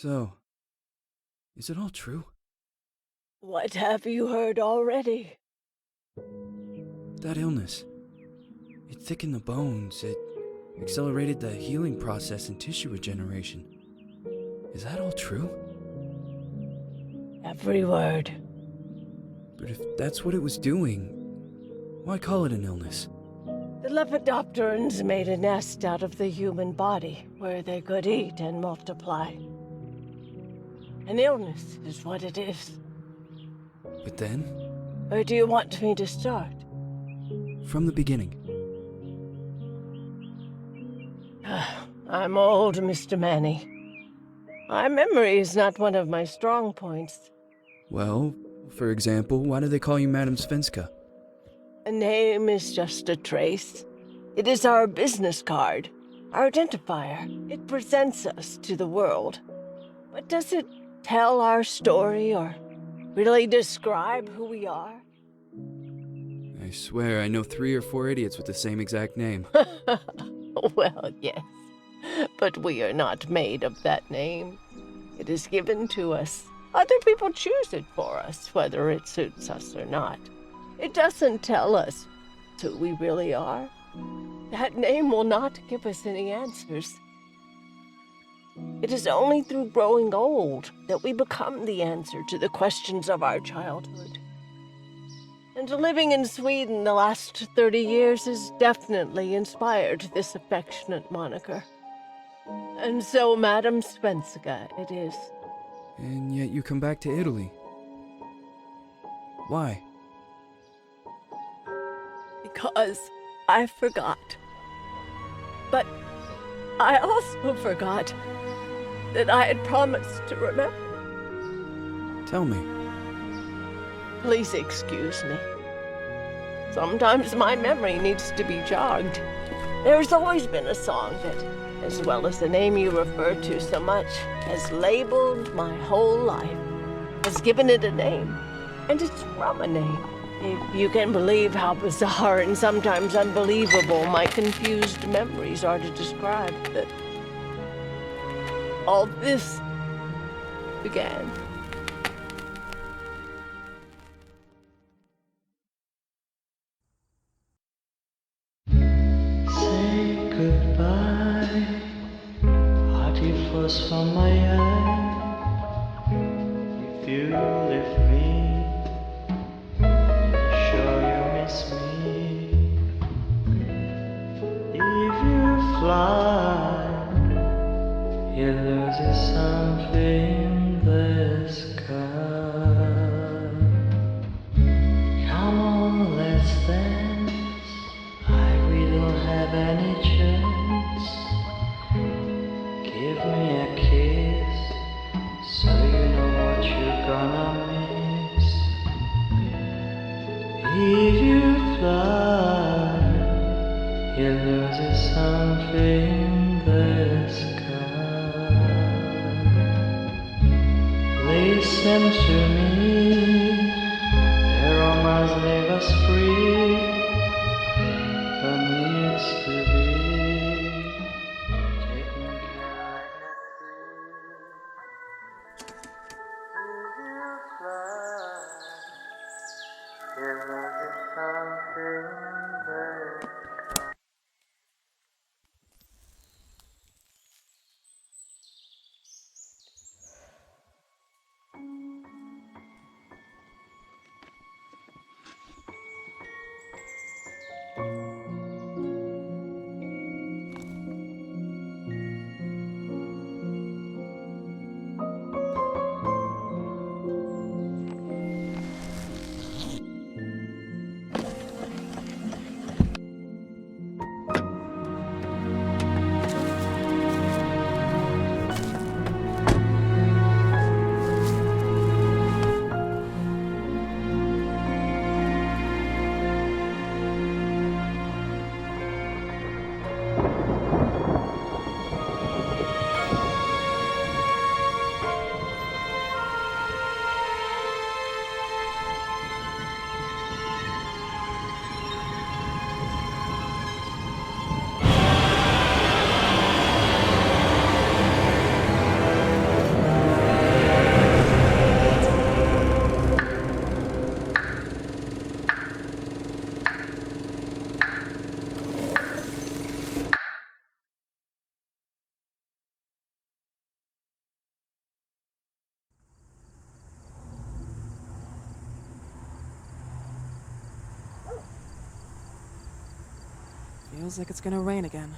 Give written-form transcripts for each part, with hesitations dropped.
So, is it all true? What have you heard already? That illness. It thickened the bones. It accelerated the healing process and tissue regeneration. Is that all true? Every word. But if that's what it was doing, why call it an illness? The Lepidopterans made a nest out of the human body where they could eat and multiply. An illness is what it is. But then, Where do you want me to start? from the beginning. I'm old, Mr. Manny. My memory is not one of my strong points. Well, for example, why do they call you Madame Svenska? A name is just a trace. It is our business card, our identifier. It presents us to the world. But does it tell our story or really describe who we are? I swear I know 3 or 4 idiots with the same exact name. Well, yes. But we are not made of that name. It is given to us. Other people choose it for us, whether it suits us or not. It doesn't tell us who we really are. That name will not give us any answers. It is only through growing old that we become the answer to the questions of our childhood. And living in Sweden the last 30 years has definitely inspired this affectionate moniker. And so, Madame Svenska it is. And yet you come back to Italy. Why? Because I forgot. But I also forgot that I had promised to remember. Tell me. Please excuse me. Sometimes my memory needs to be jogged. There's always been a song that, as well as the name you refer to so much, has labeled my whole life, has given it a name, and it's from a name. If you can believe how bizarre and sometimes unbelievable my confused memories are to describe that all this began. Say goodbye, hearty frost from my eye. If you leave me, sure you miss me. If you fly, you lose something in the sky. Come on, let's dance. We don't have any chance. Give me a kiss, so you know what you're gonna miss. If you fly, you lose something in the sky. Listen to me, the romance leave us free. Needs to be taken care of. If you fly, you lose something there. Feels like it's gonna rain again.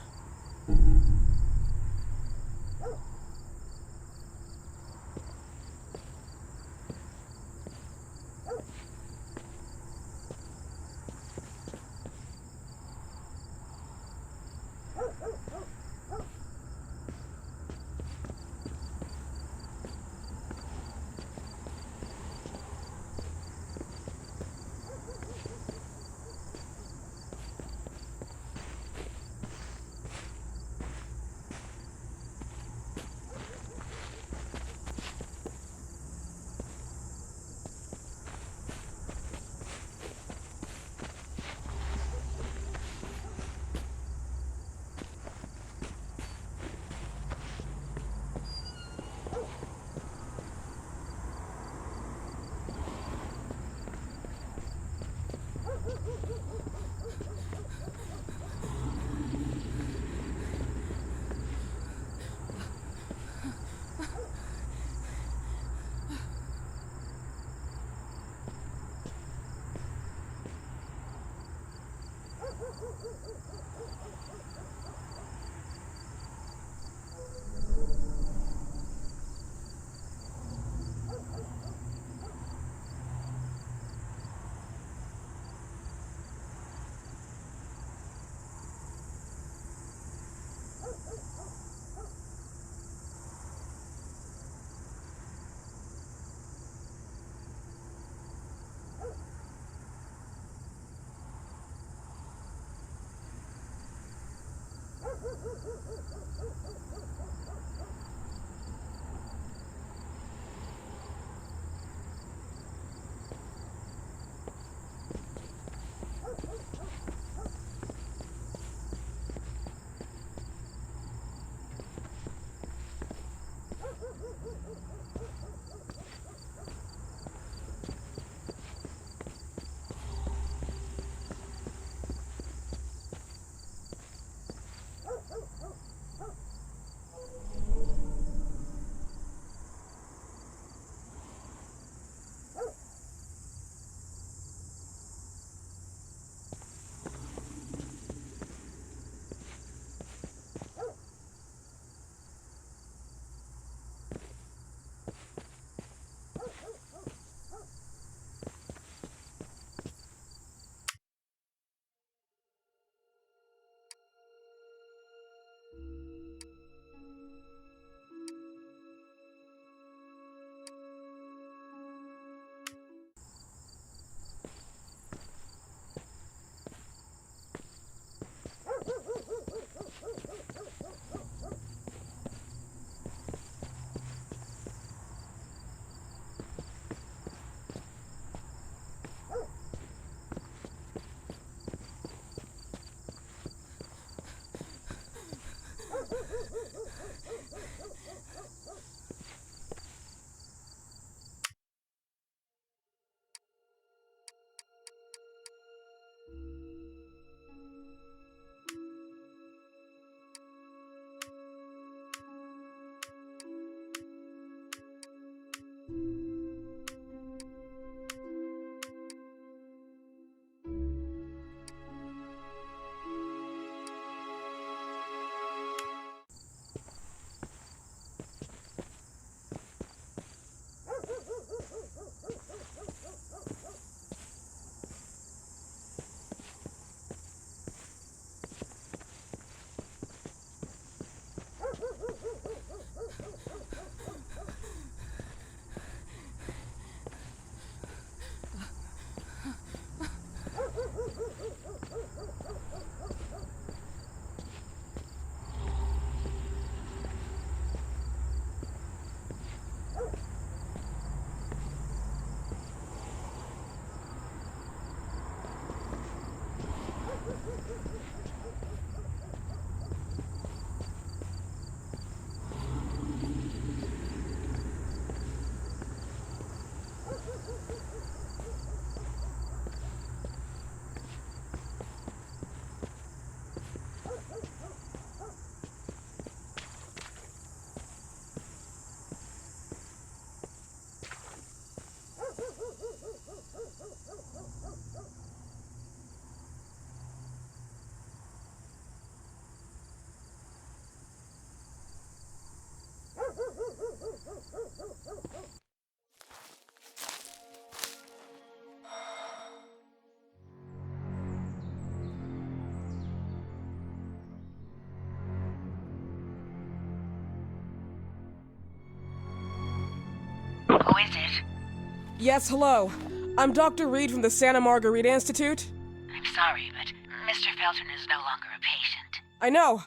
Yes, hello. I'm Dr. Reed from the Santa Margarita Institute. I'm sorry, but Mr. Felton is no longer a patient. I know.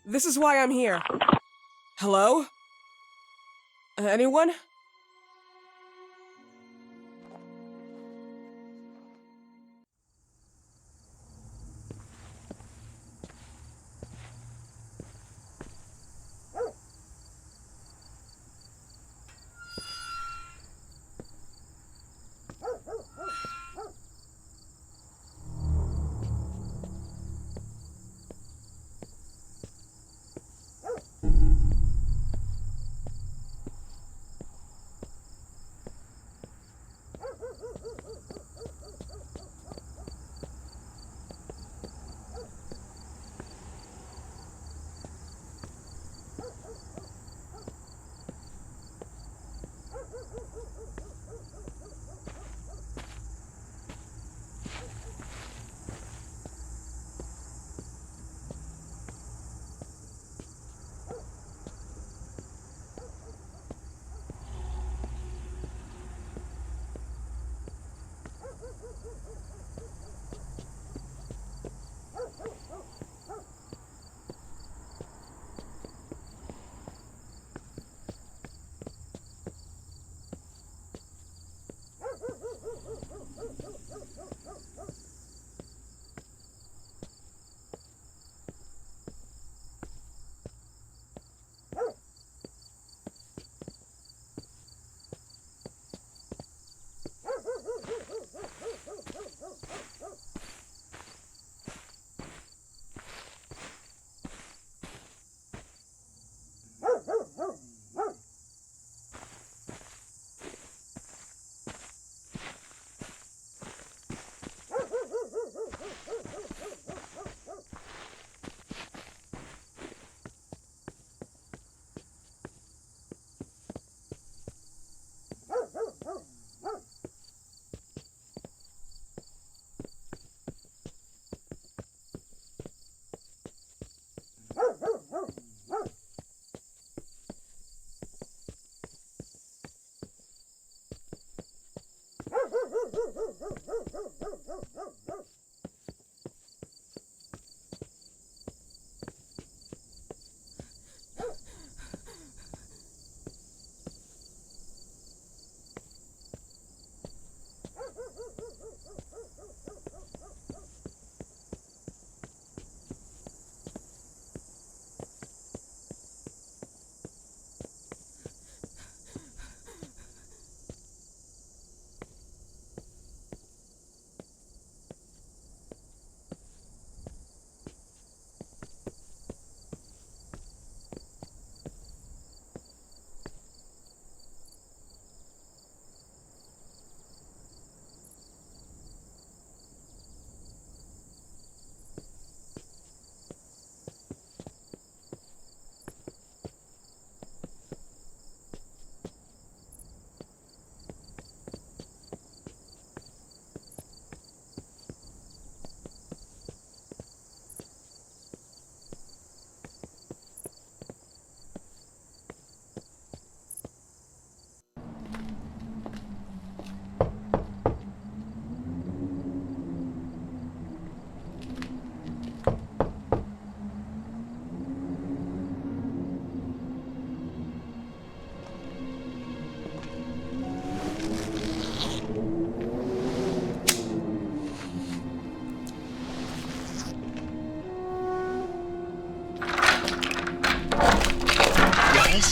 This is why I'm here. Hello? Anyone?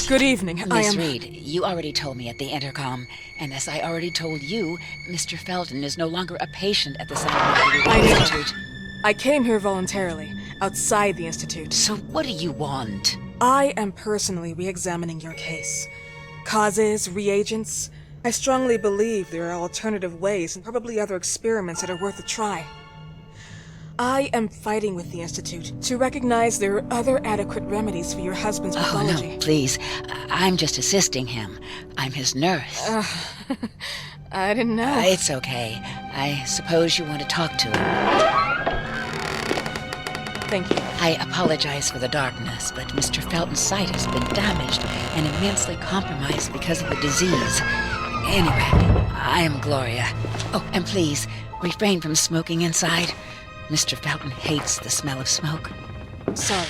Good evening. Miss Reed, you already told me at the intercom, and as I already told you, Mr. Felton is no longer a patient at the Santa Margarita Institute. I came here voluntarily, outside the Institute. So what do you want? I am personally re-examining your case. Causes, reagents. I strongly believe there are alternative ways and probably other experiments that are worth a try. I am fighting with the Institute to recognize there are other adequate remedies for your husband's pathology. Oh, no, please. I'm just assisting him. I'm his nurse. I didn't know. It's okay. I suppose you want to talk to him. Thank you. I apologize for the darkness, but Mr. Felton's sight has been damaged and immensely compromised because of the disease. Anyway, I am Gloria. Oh, and please, refrain from smoking inside. Mr. Felton hates the smell of smoke. Sorry.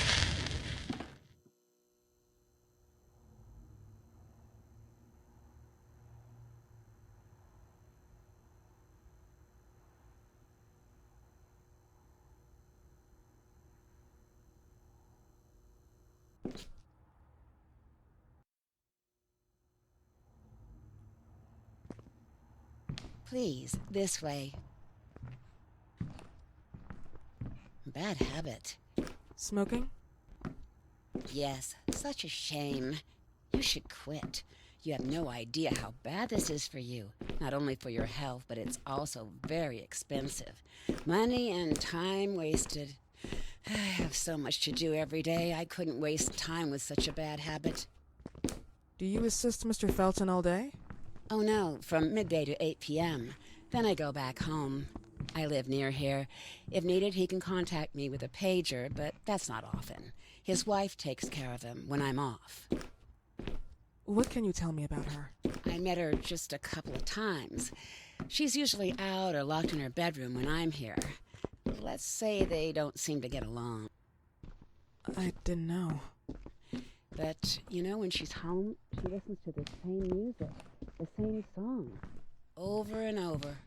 Please, this way. Bad habit. Smoking? Yes, such a shame. You should quit. You have no idea how bad this is for you. Not only for your health, but it's also very expensive. Money and time wasted. I have so much to do every day. I couldn't waste time with such a bad habit. Do you assist Mr. Felton all day? Oh no, from midday to 8 p.m. Then I go back home. I live near here. If needed, he can contact me with a pager, but that's not often. His wife takes care of him when I'm off. What can you tell me about her? I met her just a couple of times. She's usually out or locked in her bedroom when I'm here. Let's say they don't seem to get along. I didn't know. But, you know, when she's home, she listens to the same music, the same song, over and over.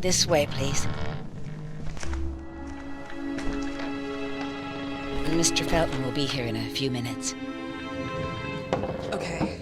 This way, please. Mr. Felton will be here in a few minutes. Okay.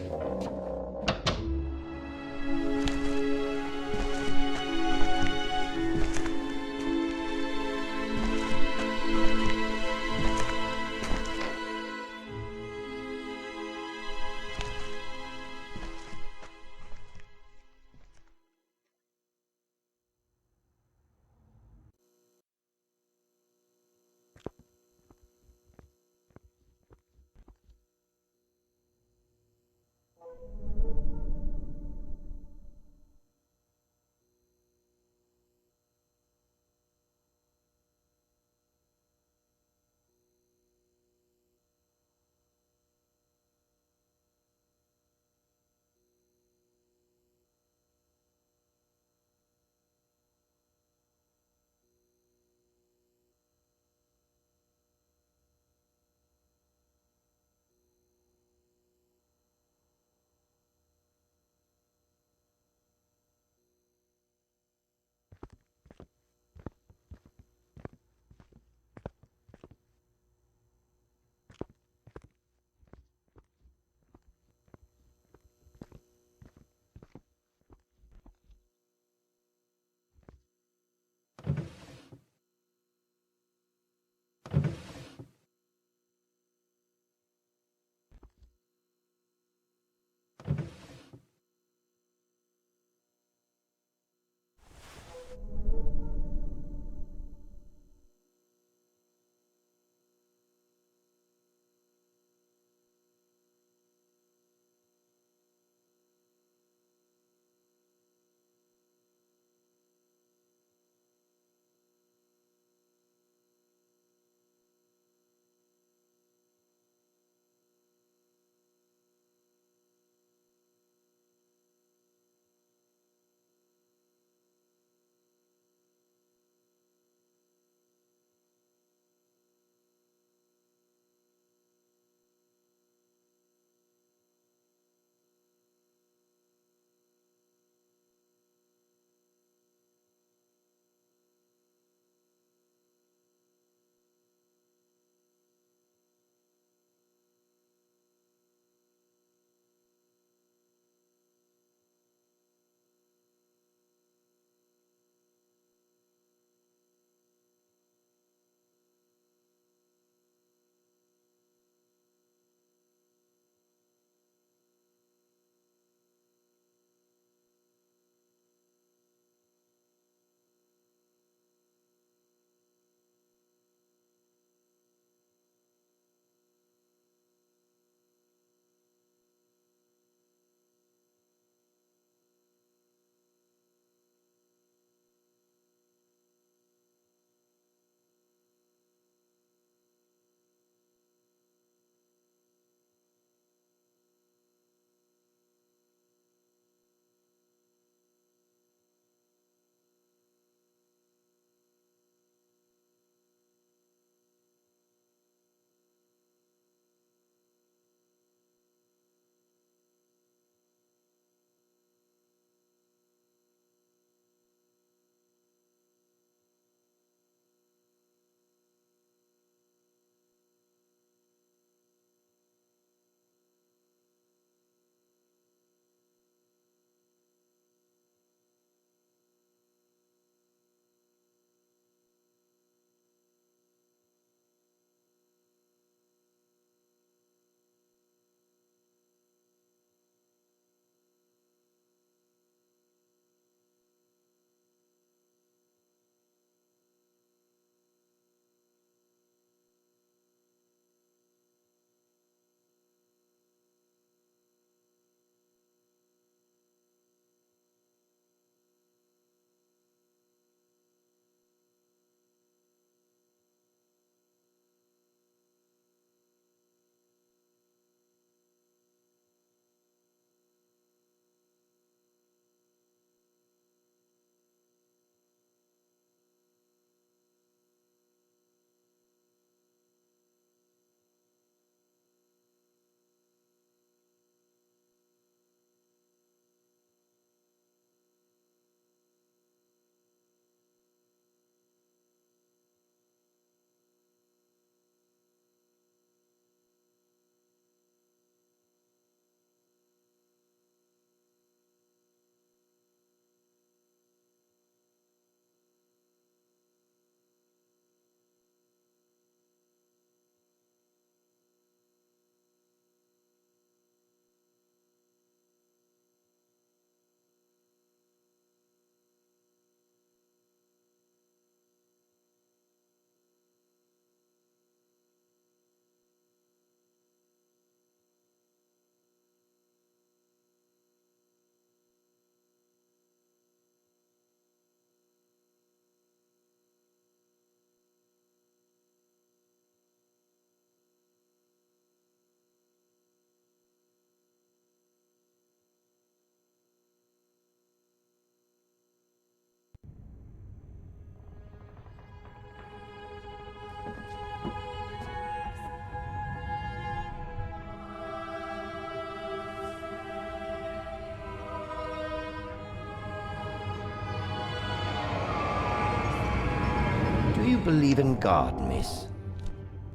believe in God, miss?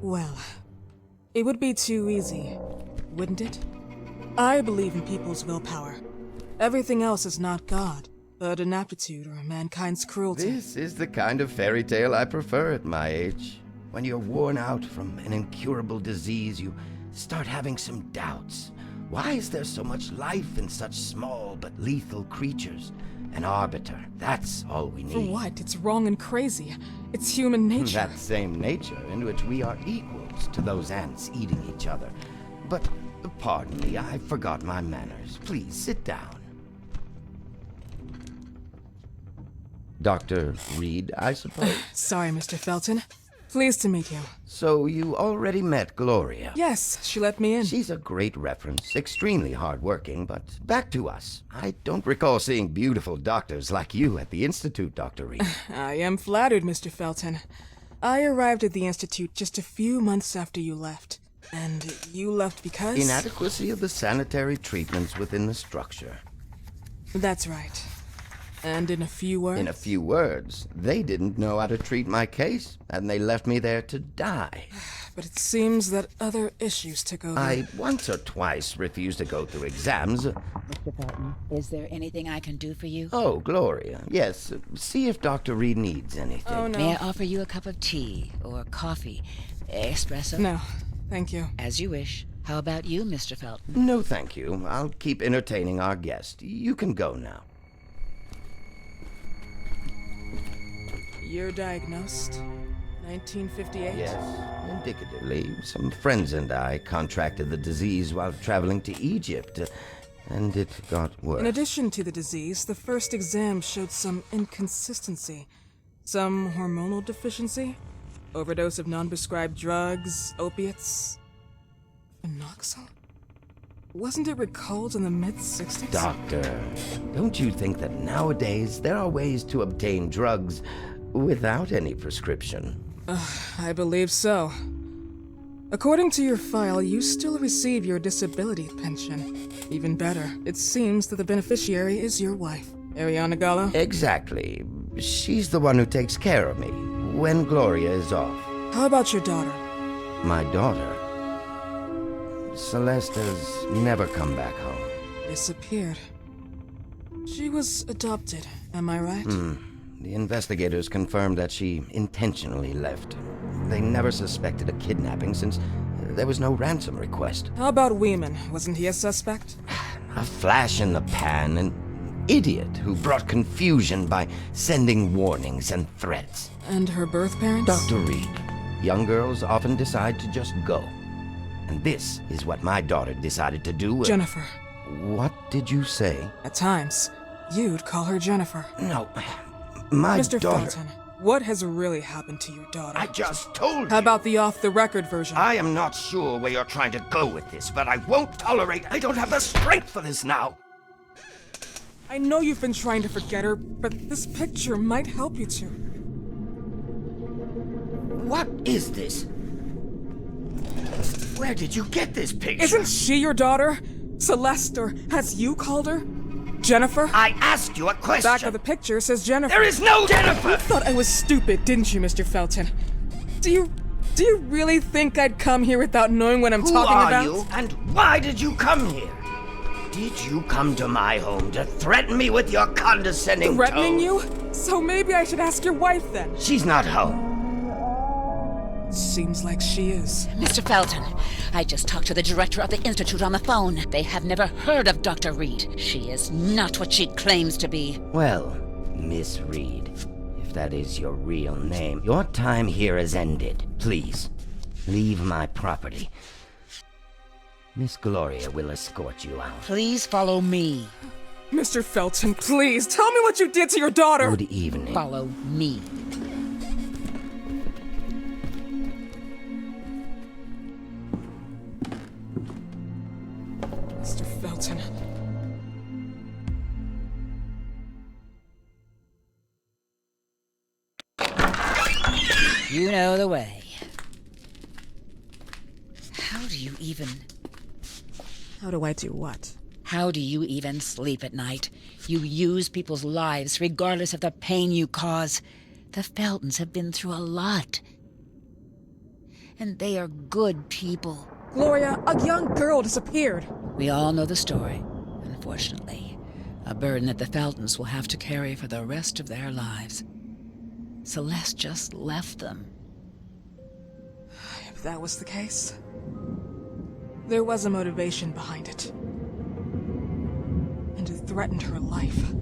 Well, it would be too easy, wouldn't it? I believe in people's willpower. Everything else is not God, but an aptitude or mankind's cruelty. This is the kind of fairy tale I prefer at my age. When you're worn out from an incurable disease, you start having some doubts. Why is there so much life in such small but lethal creatures? An arbiter, that's all we need. For what? It's wrong and crazy. It's human nature. That same nature in which we are equals to those ants eating each other. But, pardon me, I forgot my manners. Please, sit down. Dr. Reed, I suppose? Sorry, Mr. Felton. Pleased to meet you. So you already met Gloria? Yes, she let me in. She's a great reference, extremely hardworking, but back to us. I don't recall seeing beautiful doctors like you at the Institute, Dr. Reed. I am flattered, Mr. Felton. I arrived at the Institute just a few months after you left. And you left because? Inadequacy of the sanitary treatments within the structure. That's right. And in a few words? In a few words, they didn't know how to treat my case, and they left me there to die. But it seems that other issues took over. I once or twice refused to go through exams. Mr. Felton, is there anything I can do for you? Oh, Gloria, yes. See if Dr. Reed needs anything. Oh, no. May I offer you a cup of tea or coffee? Espresso? No, thank you. As you wish. How about you, Mr. Felton? No, thank you. I'll keep entertaining our guest. You can go now. You're diagnosed? 1958? Yes, indicatively. Some friends and I contracted the disease while traveling to Egypt, and it got worse. In addition to the disease, the first exam showed some inconsistency. Some hormonal deficiency? Overdose of non-prescribed drugs, opiates? Phenoxyl? Wasn't it recalled in the mid-60s? Doctor, don't you think that nowadays there are ways to obtain drugs without any prescription? I believe so. According to your file, you still receive your disability pension. Even better, it seems that the beneficiary is your wife, Ariana Gallo. Exactly. She's the one who takes care of me when Gloria is off. How about your daughter? My daughter? Celeste has never come back home. Disappeared. She was adopted, am I right? The investigators confirmed that she intentionally left. They never suspected a kidnapping since there was no ransom request. How about Weeman? Wasn't he a suspect? A flash in the pan, an idiot who brought confusion by sending warnings and threats. And her birth parents? Dr. Reed, young girls often decide to just go. And this is what my daughter decided to do. Jennifer. What did you say? At times, you'd call her Jennifer. No, my Mr. daughter... Felton, what has really happened to your daughter? I just told you. How about the off-the-record version? I am not sure where you're trying to go with this, but I won't tolerate... I don't have the strength for this now. I know you've been trying to forget her, but this picture might help you to. What is this? Where did you get this picture? Isn't she your daughter? Celeste, or as you called her? Jennifer? I asked you a question. Back of the picture says Jennifer. There is no Jennifer! You thought I was stupid, didn't you, Mr. Felton? Do you really think I'd come here without knowing what I'm talking about? Who are you, and why did you come here? Did you come to my home to threaten me with your condescending Threatening tone? you? So maybe I should ask your wife then. She's not home. Seems like she is. Mr. Felton, I just talked to the director of the Institute on the phone. They have never heard of Dr. Reed. She is not what she claims to be. Well, Miss Reed, if that is your real name, your time here has ended. Please, leave my property. Miss Gloria will escort you out. Please follow me. Mr. Felton, please, tell me what you did to your daughter! Good evening. Follow me. Mr. Felton. You know the way. How do you even... How do I do what? How do you even sleep at night? You use people's lives regardless of the pain you cause. The Feltons have been through a lot. And they are good people. Gloria, a young girl disappeared. We all know the story, unfortunately. A burden that the Feltons will have to carry for the rest of their lives. Celeste just left them. If that was the case, there was a motivation behind it. And it threatened her life.